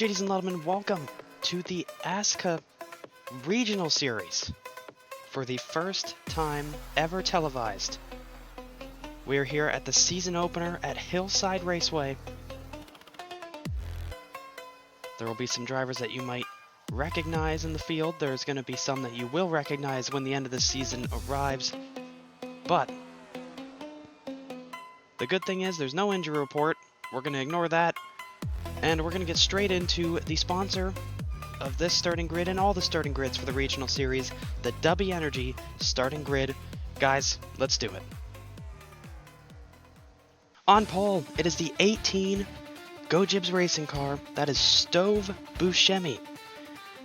Ladies and gentlemen, welcome to the ASSCA Regional Series for the first time ever televised. We are here at the season opener at HILLSIDE Raceway. There will be some drivers that you might recognize in the field. There's going to be some that you will recognize when the end of the season arrives. But the good thing is there's no injury report. We're going to ignore that. And we're going to get straight into the sponsor of this starting grid and all the starting grids for the regional series, the W Energy starting grid. Guys, let's do it. On pole, it is the 18 Go Jibs racing car. That is Stove Buscemi.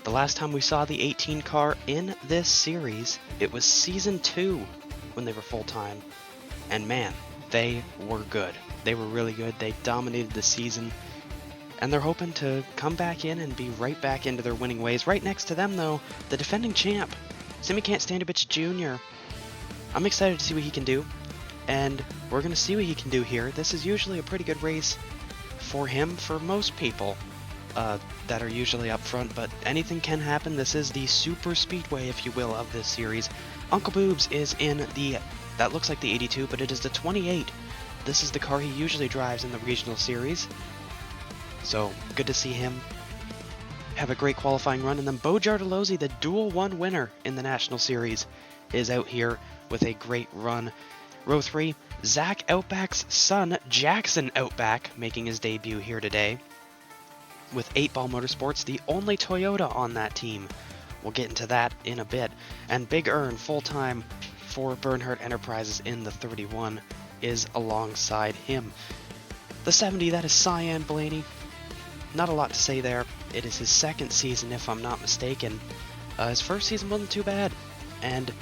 The last time we saw the 18 car in this series, it was Season 2 when they were full-time. And man, they were good. They were really good. They dominated the season. And they're hoping to come back in and be right back into their winning ways. Right next to them, though, the defending champ, Simi Can't Stand a Bitch Jr. I'm excited to see what he can do, and we're going to see what he can do here. This is usually a pretty good race for him, for most people that are usually up front, but anything can happen. This is the super speedway, if you will, of this series. Uncle Boobs is in the, that looks like the 82, but it is the 28. This is the car he usually drives in the regional series. So, good to see him have a great qualifying run. And then Bo Giardolozzi, the dual one winner in the National Series, is out here with a great run. Row 3, Zach Outback's son, Jackson Outback, making his debut here today with 8-Ball Motorsports, the only Toyota on that team. We'll get into that in a bit. And Big Earn, full-time for Bernhardt Enterprises in the 31, is alongside him. The 70, that is Cyan Blaney. Not a lot to say there. It is his second season, if I'm not mistaken. His first season wasn't too bad. And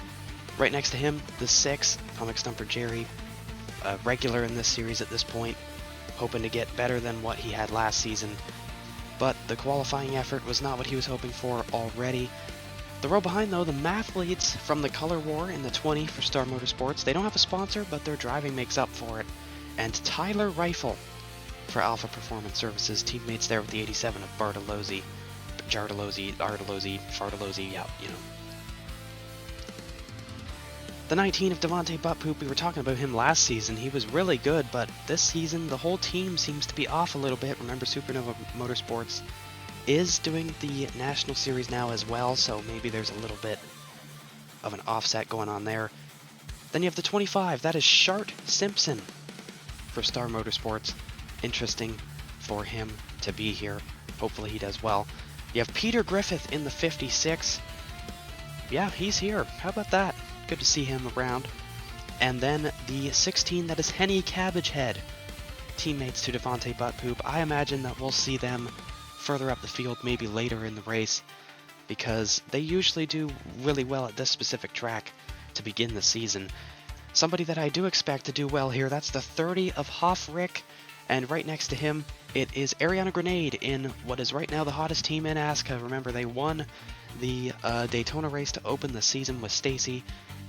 right next to him, the 6, Comic Stumper Jerry, regular in this series at this point, hoping to get better than what he had last season. But the qualifying effort was not what he was hoping for already. The row behind, though, the Mathletes from the Color War in the 20 for Star Motorsports. They don't have a sponsor, but their driving makes up for it. And Tyler Rifle for Alpha Performance Services, teammates there with the 87 of Bartolozzi, Giardolozzi, Artolozzi, Fartolozzi, yeah, you know. The 19 of Devontae Buttpoop, we were talking about him last season. He was really good, but this season the whole team seems to be off a little bit. Remember, Supernova Motorsports is doing the National Series now as well, so maybe there's a little bit of an offset going on there. Then you have the 25, that is Shart Simpson for Star Motorsports. Interesting for him to be here. Hopefully he does well. You have Peter Griffith in the 56. Yeah, he's here. How about that? Good to see him around. And then the 16, that is Henny Cabbagehead. Teammates to Devontae Buttpoop. I imagine that we'll see them further up the field, maybe later in the race, because they usually do really well at this specific track to begin the season. Somebody that I do expect to do well here, that's the 30 of Hoffrick. And right next to him, it is Ariana Grenade in what is right now the hottest team in ASSCA. Remember, they won the Daytona race to open the season with Stacy.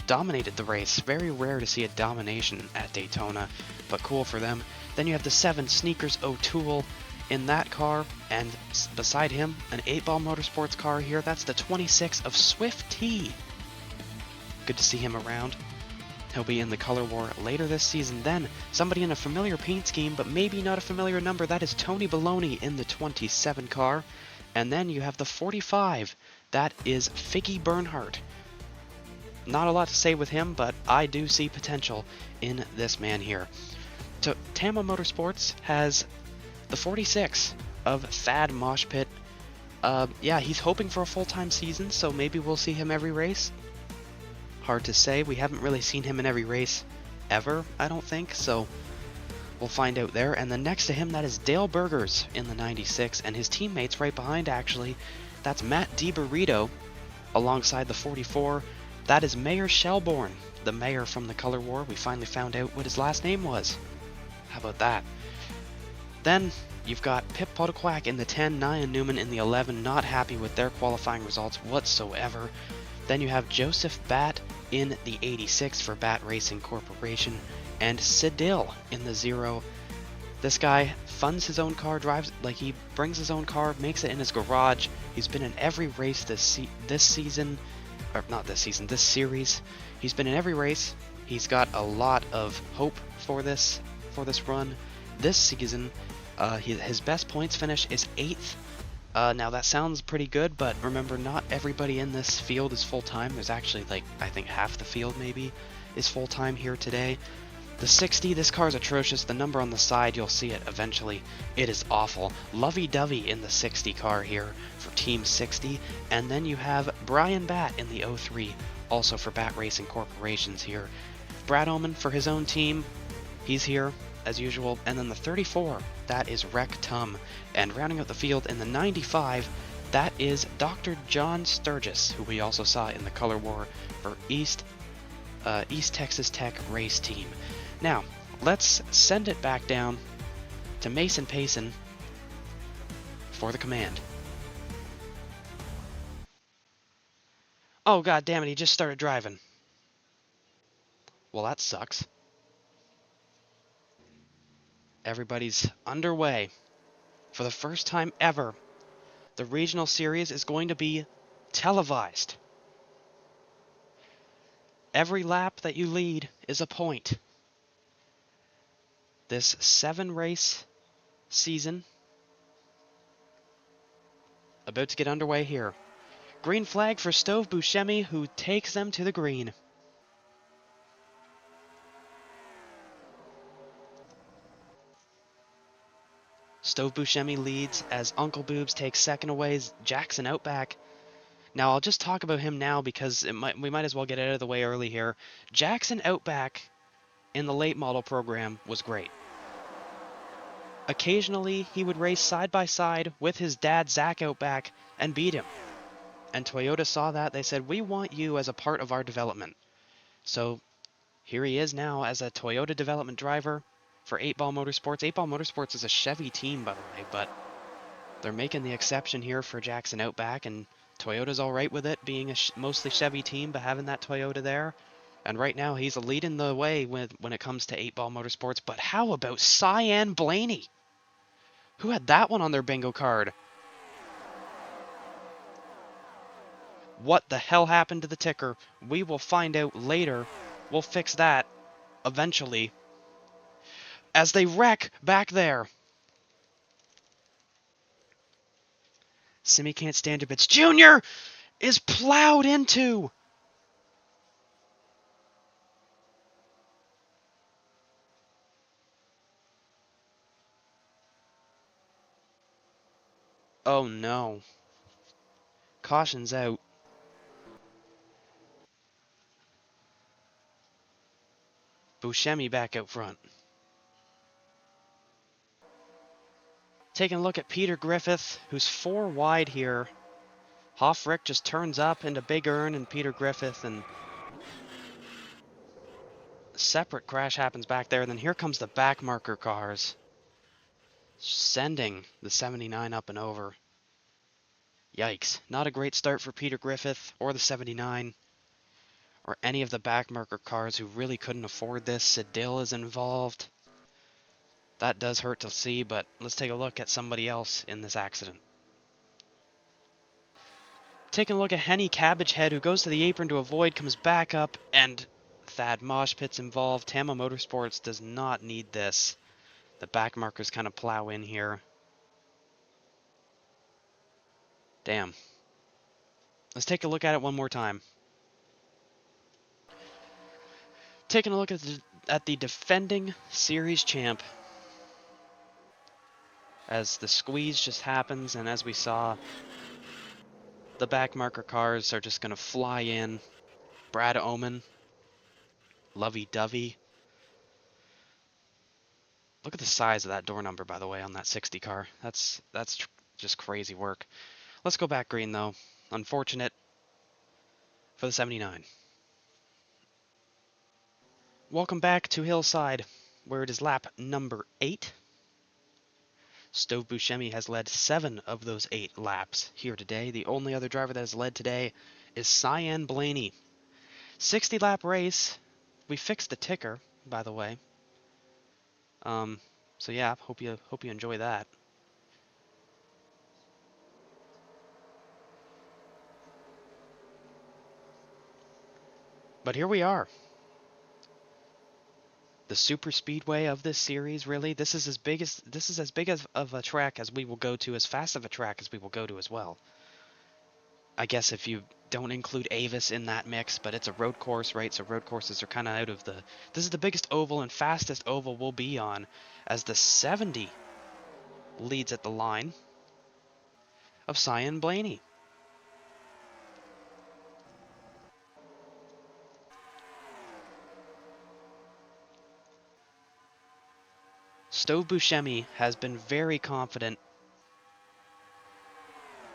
Dominated the race. Very rare to see a domination at Daytona, but cool for them. Then you have the 7 Sneakers O'Toole in that car, and beside him, an 8-Ball Motorsports car here. That's the 26 of Swift T. Good to see him around. He'll be in the Color War later this season. Then, somebody in a familiar paint scheme, but maybe not a familiar number. That is Tony Baloney in the 27 car. And then you have the 45. That is Figgy Bernhardt. Not a lot to say with him, but I do see potential in this man here. Tama Motorsports has the 46 of Thad Moshpit. Yeah, he's hoping for a full-time season, so maybe we'll see him every race. Hard to say. We haven't really seen him in every race ever, I don't think, so we'll find out there. And then next to him, that is Dale Burgers in the 96, and his teammates right behind, actually. That's Matt DiBurrito alongside the 44. That is Mayor Shelbourne, the mayor from the Color War. We finally found out what his last name was. How about that? Then you've got Pip Potoquac in the 10, Nia Newman in the 11, not happy with their qualifying results whatsoever. Then you have Joseph Batt in the 86 for Batt Racing Corporation, and Sidill in the 0 This guy funds his own car, drives like he brings his own car, makes it in his garage. He's been in every race this season, or not this season, this series. He's been in every race. He's got a lot of hope for this run. This season, his best points finish is 8th. Now that sounds pretty good, but remember, not everybody in this field is full-time. There's actually, like, I think half the field maybe is full-time here today. The 60, this car is atrocious. The number on the side, you'll see it eventually. It is awful. Lovey-dovey in the 60 car here for Team 60. And then you have Brian Batt in the 03, also for Bat Racing Corporations here. Brad Oman for his own team. He's here, as usual. And then the 34, that is Rec Tum. And rounding out the field in the 95, that is Dr. John Sturgis, who we also saw in the Color War for East Texas Tech race team. Now, let's send it back down to Mason Payson for the command. Oh, god damn it, he just started driving. Well, that sucks. Everybody's underway. For the first time ever, the regional series is going to be televised. Every lap that you lead is a point. This 7-race season about to get underway here. Green flag for Stove Buscemi, who takes them to the green. Stove Buscemi leads as Uncle Boobs takes second away. Jackson Outback. Now I'll just talk about him now because we might as well get it out of the way early here. Jackson Outback in the late model program was great. Occasionally he would race side by side with his dad Zach Outback and beat him. And Toyota saw that. They said, we want you as a part of our development. So here he is now as a Toyota development driver for 8-Ball Motorsports. 8-Ball Motorsports is a Chevy team, by the way, but they're making the exception here for Jackson Outback, and Toyota's all right with it, being a mostly Chevy team, but having that Toyota there. And right now, he's leading the way when it comes to 8-Ball Motorsports. But how about Cyan Blaney? Who had that one on their bingo card? What the hell happened to the ticker? We will find out later. We'll fix that eventually. As they wreck back there. Simi Can't Stand Your Bits Jr. is plowed into. Oh no. Caution's out. Buscemi back out front. Taking a look at Peter Griffith, who's 4 wide here. Hoffrick just turns up into Big Earn and Peter Griffith, and a separate crash happens back there. And then here comes the back marker cars, sending the 79 up and over. Yikes. Not a great start for Peter Griffith or the 79 or any of the back marker cars who really couldn't afford this. Sedil is involved. That does hurt to see, but let's take a look at somebody else in this accident. Taking a look at Henny Cabbagehead, who goes to the apron to avoid, comes back up, and Thad Moshpit's involved. Tama Motorsports does not need this. The back markers kind of plow in here. Damn. Let's take a look at it one more time. Taking a look at the defending series champ. As the squeeze just happens, and as we saw, the back marker cars are just going to fly in. Brad Oman, lovey-dovey. Look at the size of that door number, by the way, on that 60 car. That's just crazy work. Let's go back green, though. Unfortunate for the 79. Welcome back to Hillside, where it is lap number 8. Stove Buscemi has led 7 of those 8 laps here today. The only other driver that has led today is Cyan Blaney. 60-lap race. We fixed the ticker, by the way. So yeah, hope you enjoy that. But here we are. The super speedway of this series, really. This is as big as of a track as we will go to, as fast of a track as we will go to as well. I guess if you don't include Avis in that mix, but it's a road course, right? So road courses are kind of out of the. This is the biggest oval and fastest oval we'll be on, as the 70 leads at the line of Cyan Blaney. Stove Buscemi has been very confident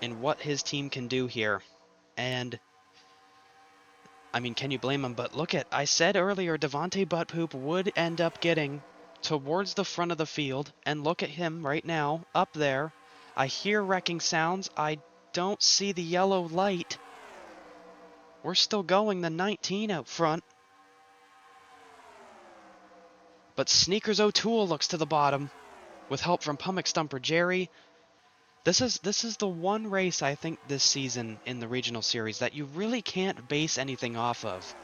in what his team can do here. And, I mean, can you blame him? But look at, I said earlier, Devontae Buttpoop would end up getting towards the front of the field. And look at him right now, up there. I hear wrecking sounds. I don't see the yellow light. We're still going, the 19 out front. But Sneakers O'Toole looks to the bottom with help from Pumick Stumper Jerry. This is the one race I think this season in the regional series that you really can't base anything off of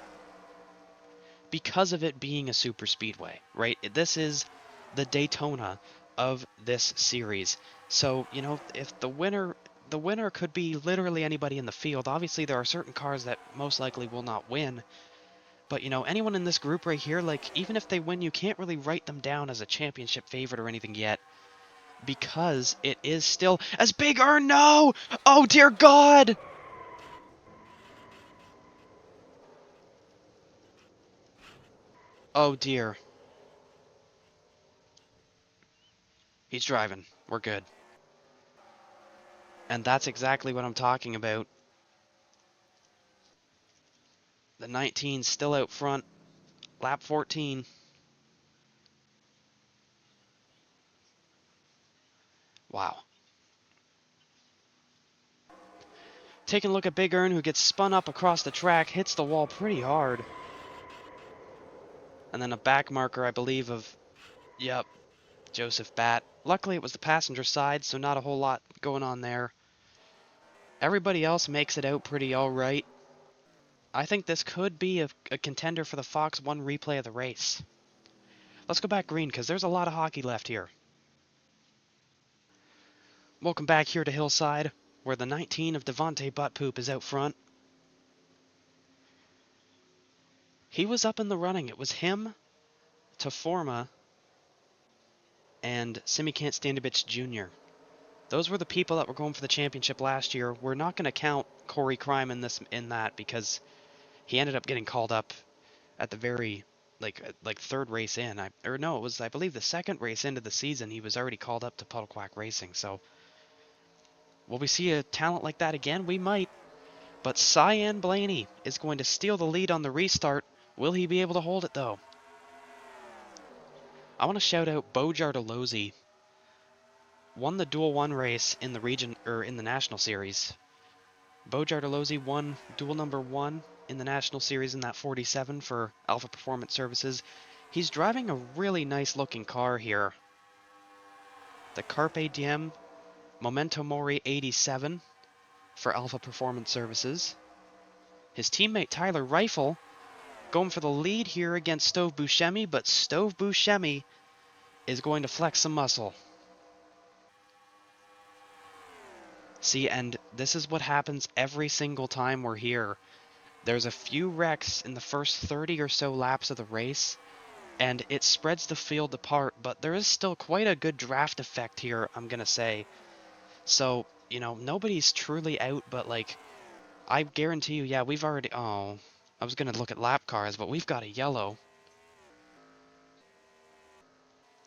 because of it being a super speedway, right? This is the Daytona of this series. So, you know, if the winner could be literally anybody in the field. Obviously, there are certain cars that most likely will not win. But, you know, anyone in this group right here, like, even if they win, you can't really write them down as a championship favorite or anything yet. Because it is still as big or no! Oh dear God! Oh dear. He's driving. We're good. And that's exactly what I'm talking about. The 19 still out front. Lap 14. Wow. Taking a look at Big Earn, who gets spun up across the track, hits the wall pretty hard. And then a back marker, I believe, of, yep, Joseph Batt. Luckily, it was the passenger side, so not a whole lot going on there. Everybody else makes it out pretty alright. I think this could be a contender for the Fox 1 replay of the race. Let's go back green, because there's a lot of hockey left here. Welcome back here to Hillside, where the 19 of Devontae Buttpoop is out front. He was up in the running. It was him, Taforma, and Simikant Standovich Jr. Those were the people that were going for the championship last year. We're not going to count Corey Crime in that because he ended up getting called up at the very like third race in. I believe the second race into the season he was already called up to Puddle Quack Racing. So will we see a talent like that again? We might. But Cyan Blaney is going to steal the lead on the restart. Will he be able to hold it though? I want to shout out Bo Giardolozzi. Won the Duel 1 race in the region or in the National Series. Bo Giardolozzi won Duel number 1 in the National Series in that 47 for Alpha Performance Services. He's driving a really nice looking car here. The Carpe Diem Memento Mori 87 for Alpha Performance Services. His teammate Tyler Rifle going for the lead here against Stove Buscemi, but Stove Buscemi is going to flex some muscle. See, and this is what happens every single time we're here. There's a few wrecks in the first 30 or so laps of the race, and it spreads the field apart, but there is still quite a good draft effect here, I'm going to say. So, you know, nobody's truly out, but, like, I guarantee you, yeah, we've already... Oh, I was going to look at lap cars, but we've got a yellow.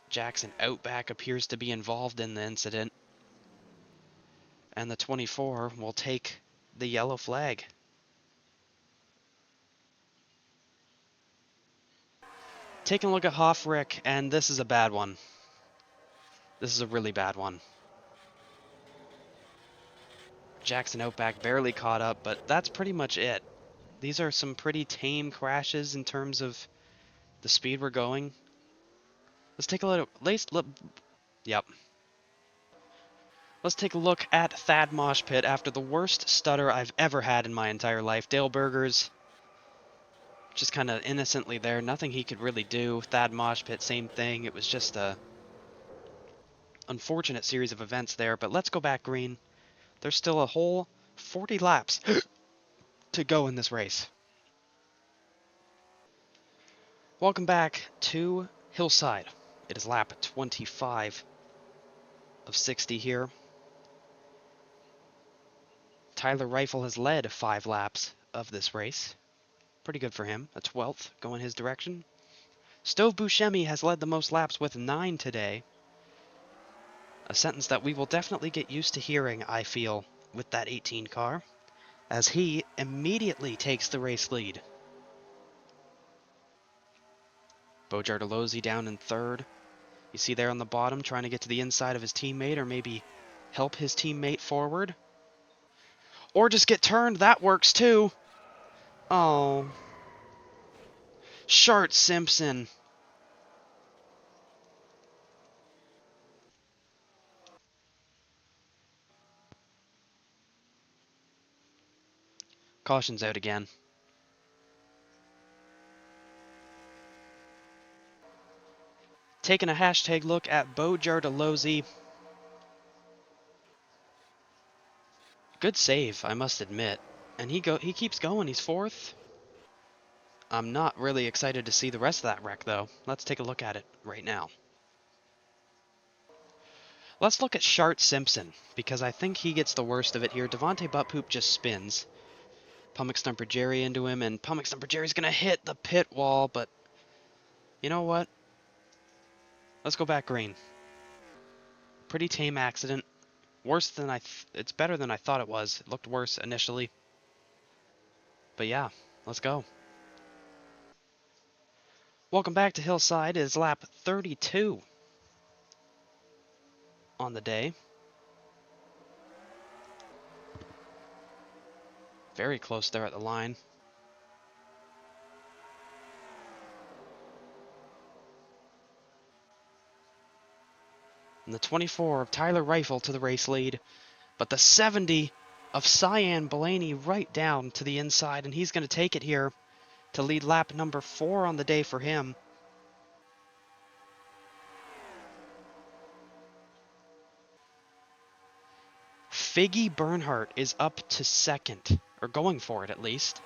Jackson Outback appears to be involved in the incident. And the 24 will take the yellow flag. Taking a look at Hoffrick, and this is a bad one. This is a really bad one. Jackson Outback barely caught up, but that's pretty much it. These are some pretty tame crashes in terms of the speed we're going. Let's take a look. Yep. Let's take a look at Thad Moshpit after the worst stutter I've ever had in my entire life. Dale Berger's just kind of innocently there. Nothing he could really do. Thad Moshpit, same thing. It was just a unfortunate series of events there. But let's go back green. There's still a whole 40 laps to go in this race. Welcome back to Hillside. It is lap 25 of 60 here. Tyler Rifle has led 5 laps of this race. Pretty good for him. A 12th going his direction. Stove Buscemi has led the most laps with 9 today. A sentence that we will definitely get used to hearing, I feel, with that 18 car, as he immediately takes the race lead. Bo Giardolozzi down in 3rd. You see there on the bottom, trying to get to the inside of his teammate, or maybe help his teammate forward. Or just get turned, that works too. Oh. Shart Simpson. Caution's out again. Taking a hashtag look at Bo Giardolozzi. Good save, I must admit. And he keeps going, he's 4th. I'm not really excited to see the rest of that wreck, though. Let's take a look at it right now. Let's look at Shart Simpson, because I think he gets the worst of it here. Devontae Buttpoop just spins. Pumick Stumper Jerry into him, and Pumick Stumper Jerry's going to hit the pit wall, but you know what? Let's go back green. Pretty tame accident. Worse than it's better than I thought it was. It looked worse initially. But yeah, let's go. Welcome back to Hillside. It is lap 32 on the day. Very close there at the line. And the 24 of Tyler Rifle to the race lead. But the 70 of Cyan Blaney right down to the inside. And he's going to take it here to lead lap number 4 on the day for him. Figgy Bernhardt is up to 2nd. Or going for it, at least.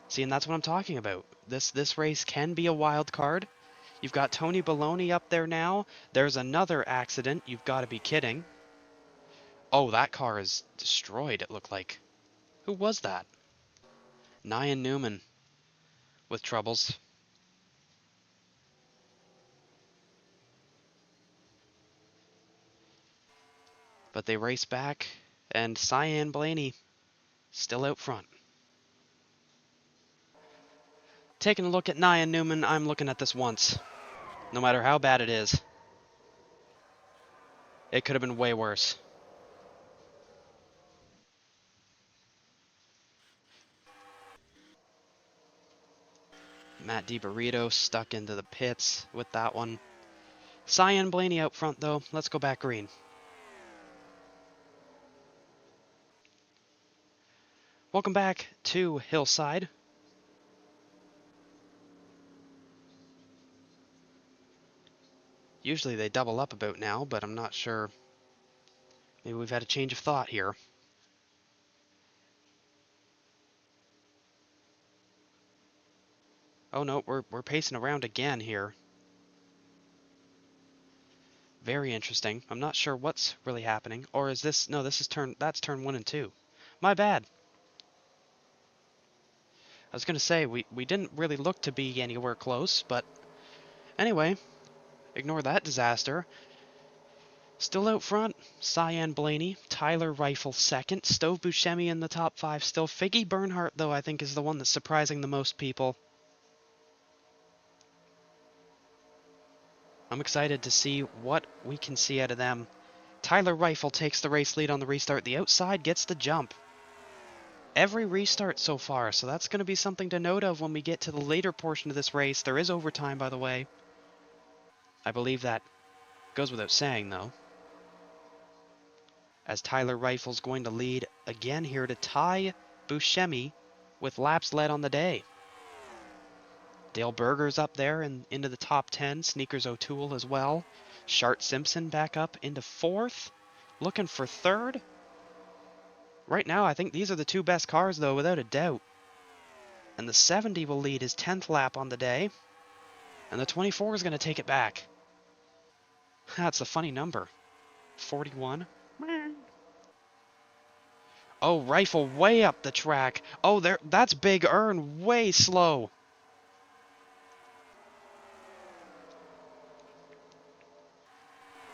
See, and that's what I'm talking about. This race can be a wild card. You've got Tony Baloney up there now. There's another accident. You've got to be kidding. Oh, that car is destroyed, it looked like. Who was that? Nyan Newman with troubles. But they race back, and Cyan Blaney still out front. Taking a look at Nyan Newman, I'm looking at this once. No matter how bad it is. It could have been way worse. Matt DiBurrito stuck into the pits with that one. Cyan Blaney out front, though. Let's go back green. Welcome back to Hillside. Usually they double up about now, but I'm not sure. Maybe we've had a change of thought here. Oh no, we're pacing around again here. Very interesting. I'm not sure what's really happening. Or is this... No, this is that's turn 1 and 2. My bad. I was going to say, we didn't really look to be anywhere close, but... Anyway, ignore that disaster. Still out front, Cyan Blaney, Tyler Rifle 2nd, Stove Buscemi in the top 5 still. Figgy Bernhardt, though, I think is the one that's surprising the most people. I'm excited to see what we can see out of them. Tyler Rifle takes the race lead on the restart. The outside gets the jump. Every restart so far, so that's going to be something to note of when we get to the later portion of this race. There is overtime, by the way. I believe that goes without saying, though, as Tyler Rifle's going to lead again here to tie Buscemi with laps led on the day. Dale Berger's up there and into the top 10. Sneakers O'Toole as well. Shart Simpson back up into 4th. Looking for 3rd. Right now, I think these are the 2 best cars, though, without a doubt. And the 70 will lead his 10th lap on the day. And the 24 is going to take it back. That's a funny number. 41. Oh, Rifle way up the track. Oh, that's Big Earn way slow.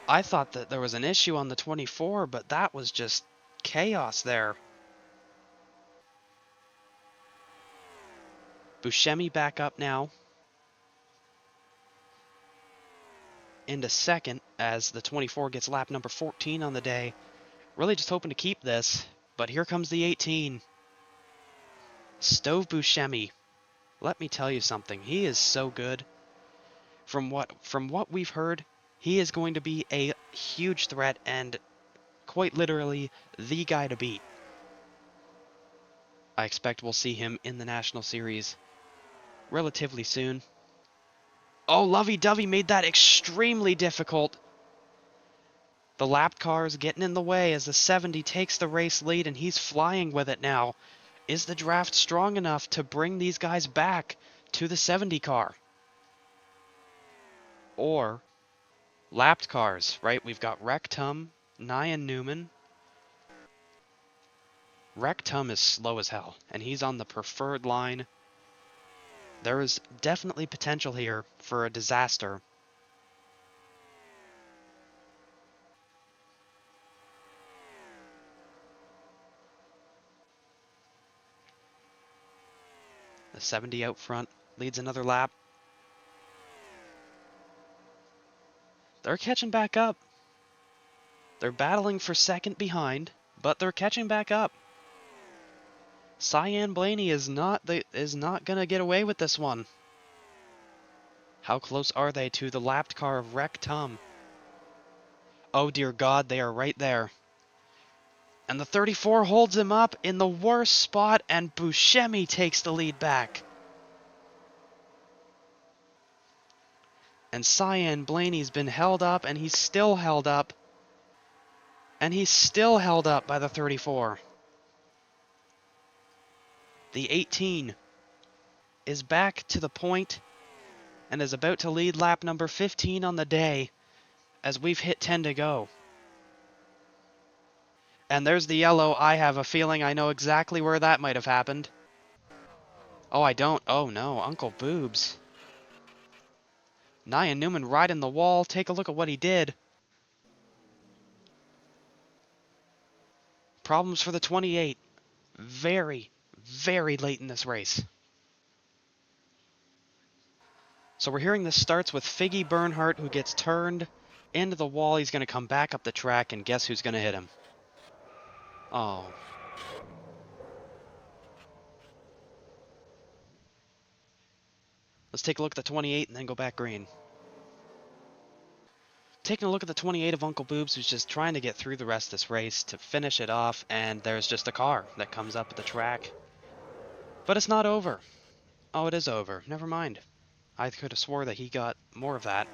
I thought that there was an issue on the 24, but that was just chaos there. Buscemi back up now into 2nd as the 24 gets lap number 14 on the day. Really just hoping to keep this, but here comes the 18. Stove Buscemi. Let me tell you something. He is so good. From what we've heard, he is going to be a huge threat and quite literally the guy to beat. I expect we'll see him in the National Series relatively soon. Oh, Lovey-Dovey made that extremely difficult. The lapped cars getting in the way as the 70 takes the race lead, and he's flying with it now. Is the draft strong enough to bring these guys back to the 70 car? Or lapped cars, right? We've got Rectum, Nyan Newman. Rectum is slow as hell, and he's on the preferred line. There is definitely potential here for a disaster. The 70 out front leads another lap. They're catching back up. They're battling for 2nd behind, but they're catching back up. Cyan Blaney is not going to get away with this one. How close are they to the lapped car of Rectum? Oh dear God, they are right there. And the 34 holds him up in the worst spot, and Buscemi takes the lead back. And Cyan Blaney's been held up, and he's still held up. And he's still held up by the 34. The 18 is back to the point and is about to lead lap number 15 on the day as we've hit 10 to go. And there's the yellow. I have a feeling I know exactly where that might have happened. Oh, I don't. Oh, no. Uncle Boobs. Nyan Newman right in the wall. Take a look at what he did. Problems for the 28. Very, very late in this race. So we're hearing this starts with Figgy Bernhardt, who gets turned into the wall. He's going to come back up the track, and guess who's going to hit him? Oh. Let's take a look at the 28 and then go back green. Taking a look at the 28 of Uncle Boobs, who's just trying to get through the rest of this race to finish it off, and there's just a car that comes up at the track. But it's not over. Oh, it is over. Never mind. I could have swore that he got more of that.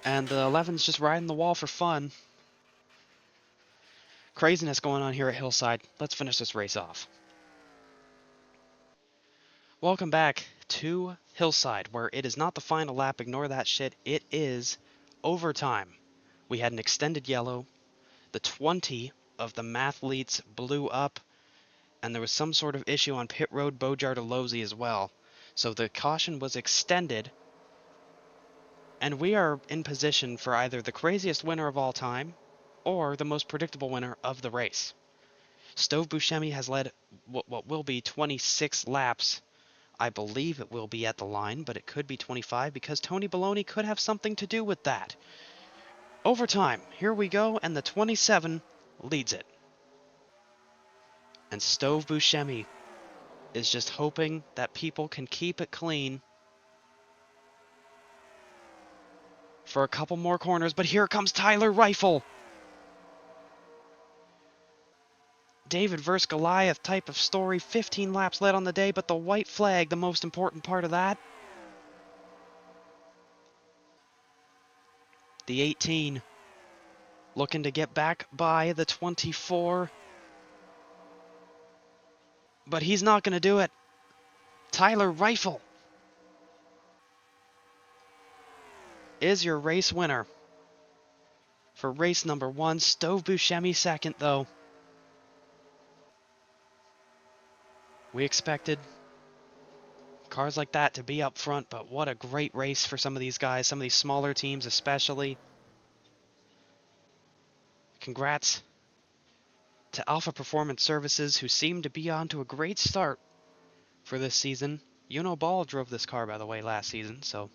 And the 11's just riding the wall for fun. Craziness going on here at Hillside. Let's finish this race off. Welcome back to Hillside, where it is not the final lap. Ignore that shit. It is overtime. We had an extended yellow. The 20 of the mathletes blew up, and there was some sort of issue on pit road Bojar to Losey as well. So the caution was extended, and we are in position for either the craziest winner of all time or the most predictable winner of the race. Stove Buscemi has led what will be 26 laps. I believe it will be at the line, but it could be 25 because Tony Baloney could have something to do with that. Overtime, here we go, and the 27 leads it. And Stove Buscemi is just hoping that people can keep it clean. for a couple more corners, but here comes Tyler Rifle. David versus Goliath type of story. 15 laps led on the day, but the white flag, the most important part of that. The 18 looking to get back by the 24. But he's not going to do it. Tyler Rifle is your race winner. For race number 1, Stove Buscemi second, though. We expected cars like that to be up front, but what a great race for some of these guys, some of these smaller teams especially. Congrats to Alpha Performance Services, who seem to be on to a great start for this season. Yuno Ball drove this car, by the way, last season, so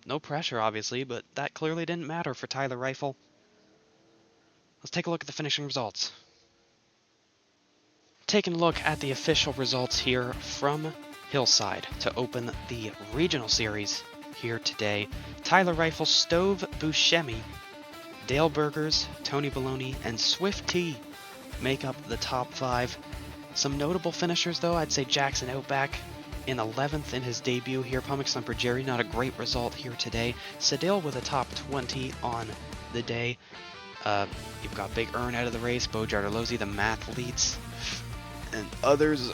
no pressure, obviously, but that clearly didn't matter for Tyler Rifle. Let's take a look at the finishing results. Taking a look at the official results here from Hillside to open the regional series here today. Tyler Rifle, Stove Buscemi, Dale Burgers, Tony Baloney, and Swift T make up the top 5. Some notable finishers, though, I'd say Jackson Outback in 11th in his debut here. Pumic Slumper Jerry, not a great result here today. Sedale with a top 20 on the day. You've got Big Earn out of the race, Bo Jardelozzi, the mathletes, and others.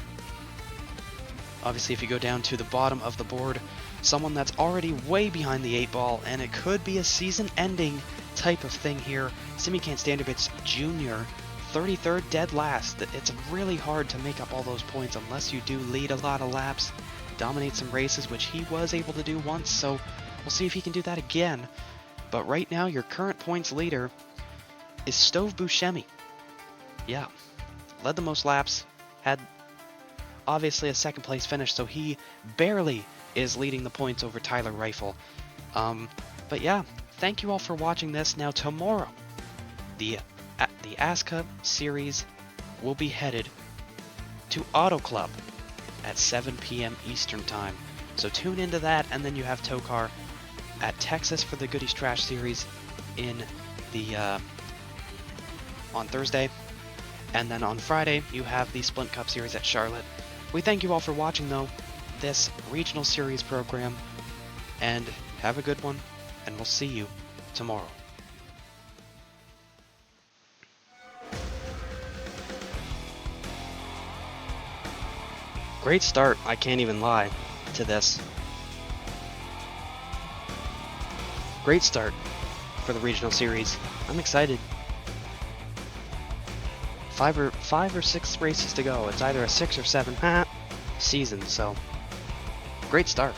Obviously, if you go down to the bottom of the board, someone that's already way behind the 8 ball, and it could be a season-ending type of thing here. Simikan Standovich Jr., 33rd, dead last. It's really hard to make up all those points unless you do lead a lot of laps, dominate some races, which he was able to do once, so we'll see if he can do that again. But right now, your current points leader is Stove Buscemi. Yeah, led the most laps, had obviously a second place finish, so he barely is leading the points over Tyler Rifle. But yeah, thank you all for watching this. Now tomorrow, the ASSCA Series will be headed to Auto Club at 7 p.m. Eastern Time. So tune into that, and then you have Tokar at Texas for the Goodies Trash Series in the on Thursday, and then on Friday you have the Splint Cup Series at Charlotte. We thank you all for watching, though, this regional series program, and have a good one, and we'll see you tomorrow. Great start, I can't even lie to this. Great start for the regional series. I'm excited. 5 or 6 races to go. It's either a 6 or 7 season, so great start.